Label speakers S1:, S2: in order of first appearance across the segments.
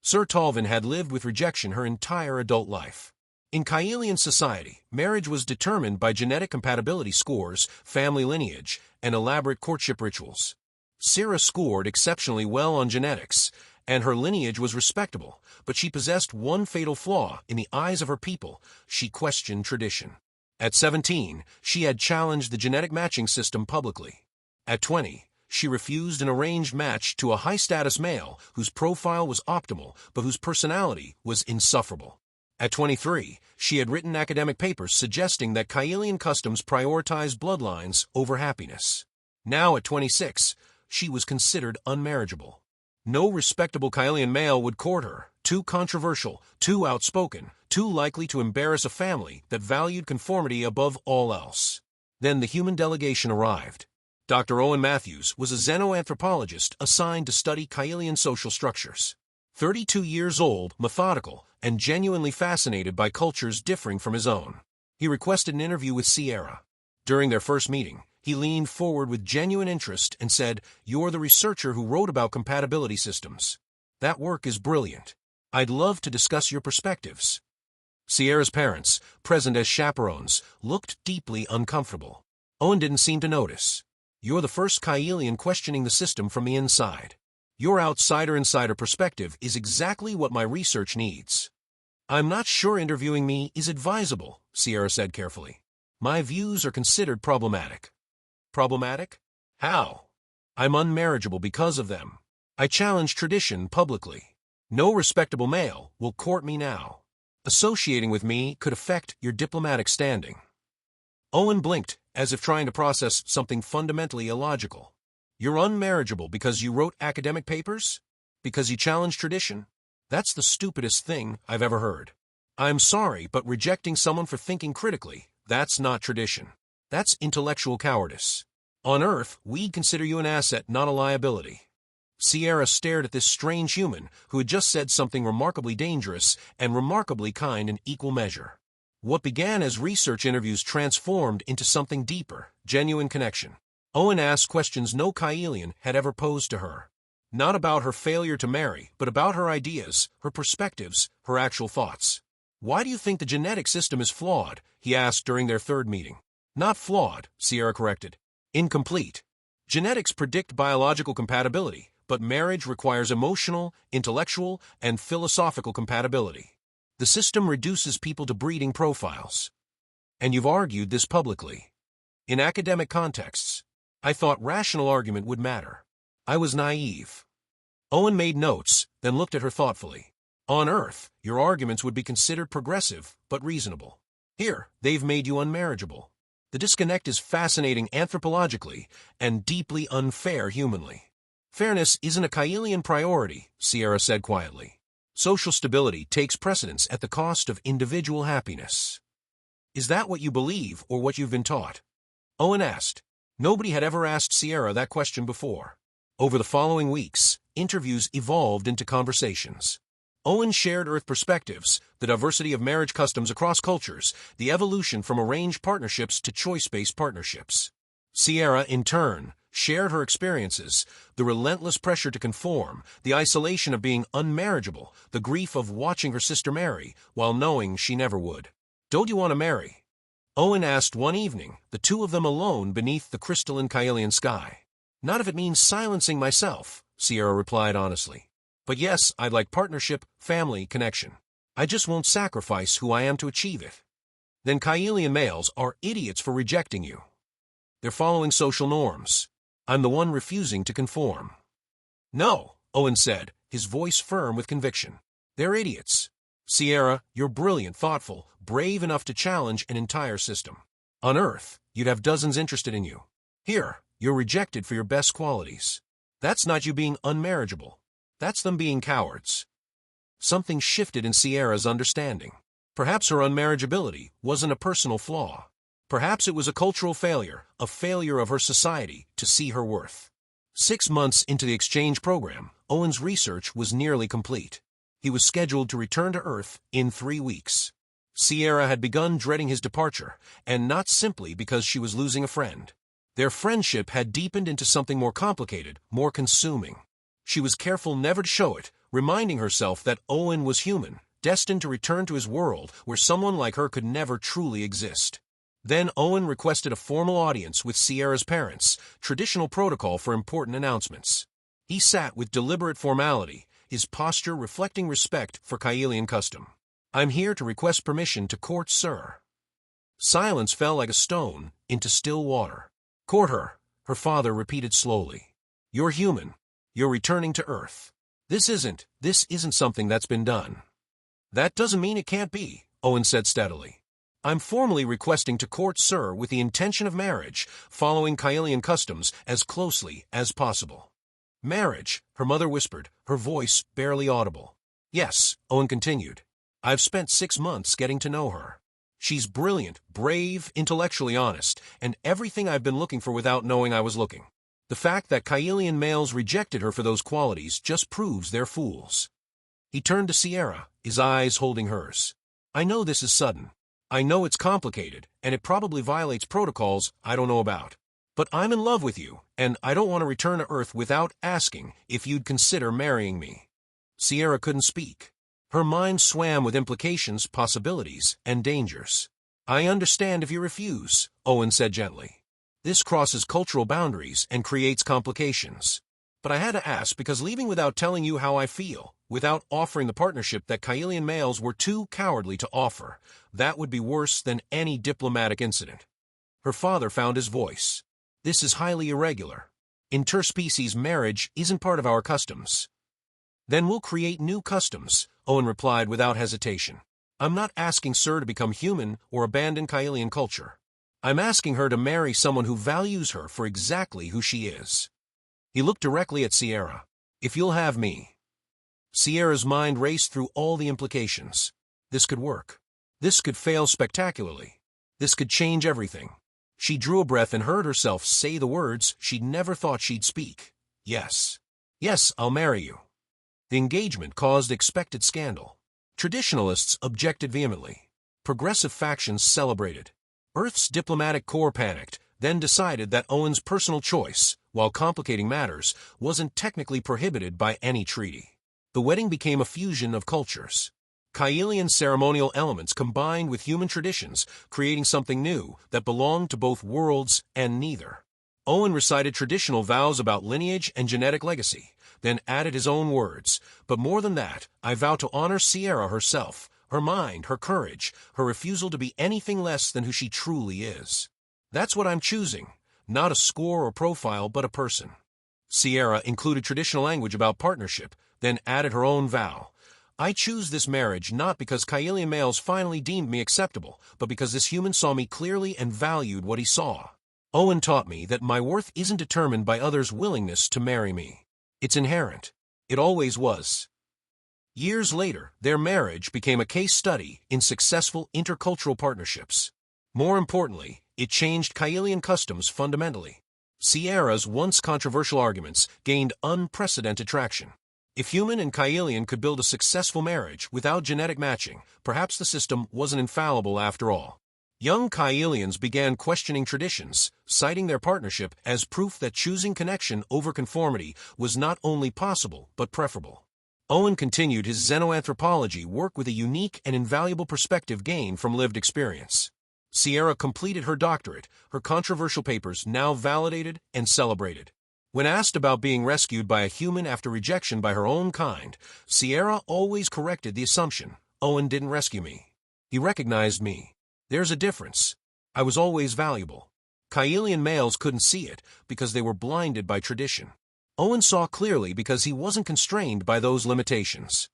S1: Sir Talvin had lived with rejection her entire adult life. In Kaelian society, marriage was determined by genetic compatibility scores, family lineage, and elaborate courtship rituals. Sira scored exceptionally well on genetics, and her lineage was respectable, but she possessed one fatal flaw in the eyes of her people: she questioned tradition. At 17, she had challenged the genetic matching system publicly. At 20, she refused an arranged match to a high-status male whose profile was optimal but whose personality was insufferable. At 23, she had written academic papers suggesting that Kaelian customs prioritize bloodlines over happiness. Now at 26, she was considered unmarriageable. No respectable Kaelian male would court her, too controversial, too outspoken, too likely to embarrass a family that valued conformity above all else. Then the human delegation arrived. Dr. Owen Matthews was a xenoanthropologist assigned to study Kaelian social structures. 32 years old, methodical, and genuinely fascinated by cultures differing from his own. He requested an interview with Sierra. During their first meeting, he leaned forward with genuine interest and said, "You're the researcher who wrote about compatibility systems. That work is brilliant. I'd love to discuss your perspectives." Sierra's parents, present as chaperones, looked deeply uncomfortable. Owen didn't seem to notice. "You're the first Kaelian questioning the system from the inside. Your outsider-insider perspective is exactly what my research needs." "I'm not sure interviewing me is advisable," Sierra said carefully. "My views are considered problematic." "Problematic? How?" "I'm unmarriageable because of them. I challenge tradition publicly. No respectable male will court me now. Associating with me could affect your diplomatic standing." Owen blinked, as if trying to process something fundamentally illogical. "You're unmarriageable because you wrote academic papers? Because you challenge tradition? That's the stupidest thing I've ever heard. I'm sorry, but rejecting someone for thinking critically, that's not tradition. That's intellectual cowardice. On Earth, we'd consider you an asset, not a liability." Sierra stared at this strange human who had just said something remarkably dangerous and remarkably kind in equal measure. What began as research interviews transformed into something deeper, genuine connection. Owen asked questions no Kaelian had ever posed to her. Not about her failure to marry, but about her ideas, her perspectives, her actual thoughts. "Why do you think the genetic system is flawed?" he asked during their third meeting. "Not flawed," Sierra corrected. "Incomplete. Genetics predict biological compatibility, but marriage requires emotional, intellectual, and philosophical compatibility. The system reduces people to breeding profiles. And you've argued this publicly. In academic contexts, I thought rational argument would matter. I was naive." Owen made notes, then looked at her thoughtfully. "On Earth, your arguments would be considered progressive, but reasonable. Here, they've made you unmarriageable. The disconnect is fascinating anthropologically and deeply unfair humanly." "Fairness isn't a Kaelian priority," Sierra said quietly. "Social stability takes precedence at the cost of individual happiness." "Is that what you believe or what you've been taught?" Owen asked. Nobody had ever asked Sierra that question before. Over the following weeks, interviews evolved into conversations. Owen shared Earth perspectives, the diversity of marriage customs across cultures, the evolution from arranged partnerships to choice-based partnerships. Sierra, in turn, shared her experiences, the relentless pressure to conform, the isolation of being unmarriageable, the grief of watching her sister marry while knowing she never would. "Don't you want to marry?" Owen asked one evening, the two of them alone beneath the crystalline Kaelian sky. "Not if it means silencing myself," Sierra replied honestly. "But yes, I'd like partnership, family, connection. I just won't sacrifice who I am to achieve it." "Then Kaelian males are idiots for rejecting you. They're following social norms. I'm the one refusing to conform." "No," Owen said, his voice firm with conviction. "They're idiots. Sierra, you're brilliant, thoughtful, brave enough to challenge an entire system. On Earth, you'd have dozens interested in you. Here, you're rejected for your best qualities. That's not you being unmarriageable. That's them being cowards." Something shifted in Sierra's understanding. Perhaps her unmarriageability wasn't a personal flaw. Perhaps it was a cultural failure, a failure of her society to see her worth. 6 months into the exchange program, Owen's research was nearly complete. He was scheduled to return to Earth in 3 weeks. Sierra had begun dreading his departure, and not simply because she was losing a friend. Their friendship had deepened into something more complicated, more consuming. She was careful never to show it, reminding herself that Owen was human, destined to return to his world where someone like her could never truly exist. Then Owen requested a formal audience with Sierra's parents, traditional protocol for important announcements. He sat with deliberate formality, his posture reflecting respect for Kaelian custom. "I'm here to request permission to court, sir." Silence fell like a stone into still water. "Court her," her father repeated slowly. "You're human. You're returning to Earth. This isn't something that's been done." "That doesn't mean it can't be," Owen said steadily. "I'm formally requesting to court, sir, with the intention of marriage, following Kaelian customs as closely as possible." "Marriage," her mother whispered, her voice barely audible. "Yes," Owen continued. "I've spent 6 months getting to know her. She's brilliant, brave, intellectually honest, and everything I've been looking for without knowing I was looking. The fact that Kaelian males rejected her for those qualities just proves they're fools." He turned to Sierra, his eyes holding hers. "I know this is sudden. I know it's complicated, and it probably violates protocols I don't know about. But I'm in love with you, and I don't want to return to Earth without asking if you'd consider marrying me." Sierra couldn't speak. Her mind swam with implications, possibilities, and dangers. "I understand if you refuse," Owen said gently. "This crosses cultural boundaries and creates complications. But I had to ask because leaving without telling you how I feel, without offering the partnership that Kaelian males were too cowardly to offer, that would be worse than any diplomatic incident." Her father found his voice. "This is highly irregular. Interspecies marriage isn't part of our customs." "Then we'll create new customs," Owen replied without hesitation. "I'm not asking Sir to become human or abandon Kaelian culture. I'm asking her to marry someone who values her for exactly who she is." He looked directly at Sierra. "If you'll have me." Sierra's mind raced through all the implications. This could work. This could fail spectacularly. This could change everything. She drew a breath and heard herself say the words she'd never thought she'd speak. "Yes. Yes, I'll marry you." The engagement caused expected scandal. Traditionalists objected vehemently. Progressive factions celebrated. Earth's diplomatic corps panicked, then decided that Owen's personal choice, while complicating matters, wasn't technically prohibited by any treaty. The wedding became a fusion of cultures. Kaelian ceremonial elements combined with human traditions, creating something new that belonged to both worlds and neither. Owen recited traditional vows about lineage and genetic legacy, then added his own words. "But more than that, I vow to honor Sierra herself, her mind, her courage, her refusal to be anything less than who she truly is. That's what I'm choosing, not a score or profile, but a person." Sierra included traditional language about partnership, then added her own vow. "I choose this marriage not because Kaelian males finally deemed me acceptable, but because this human saw me clearly and valued what he saw. Owen taught me that my worth isn't determined by others' willingness to marry me. It's inherent. It always was." Years later, their marriage became a case study in successful intercultural partnerships. More importantly, it changed Kaelian customs fundamentally. Sierra's once controversial arguments gained unprecedented traction. If human and Kaelian could build a successful marriage without genetic matching, perhaps the system wasn't infallible after all. Young Kaelians began questioning traditions, citing their partnership as proof that choosing connection over conformity was not only possible but preferable. Owen continued his xenoanthropology work with a unique and invaluable perspective gained from lived experience. Sierra completed her doctorate, her controversial papers now validated and celebrated. When asked about being rescued by a human after rejection by her own kind, Sierra always corrected the assumption, "Owen didn't rescue me. He recognized me. There's a difference. I was always valuable." Kaelian males couldn't see it because they were blinded by tradition. Owen saw clearly because he wasn't constrained by those limitations.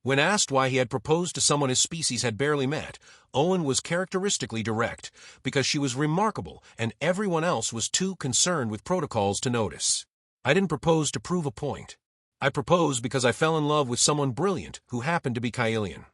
S1: When asked why he had proposed to someone his species had barely met, Owen was characteristically direct, because she was remarkable and everyone else was too concerned with protocols to notice. "I didn't propose to prove a point. I proposed because I fell in love with someone brilliant who happened to be Kaelian."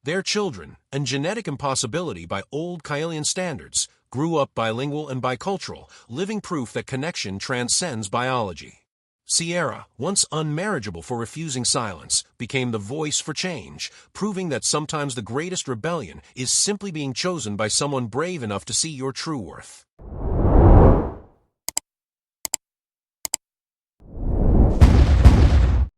S1: Their children, a genetic impossibility by old Kaelian standards, grew up bilingual and bicultural, living proof that connection transcends biology. Sierra, once unmarriageable for refusing silence, became the voice for change, proving that sometimes the greatest rebellion is simply being chosen by someone brave enough to see your true worth.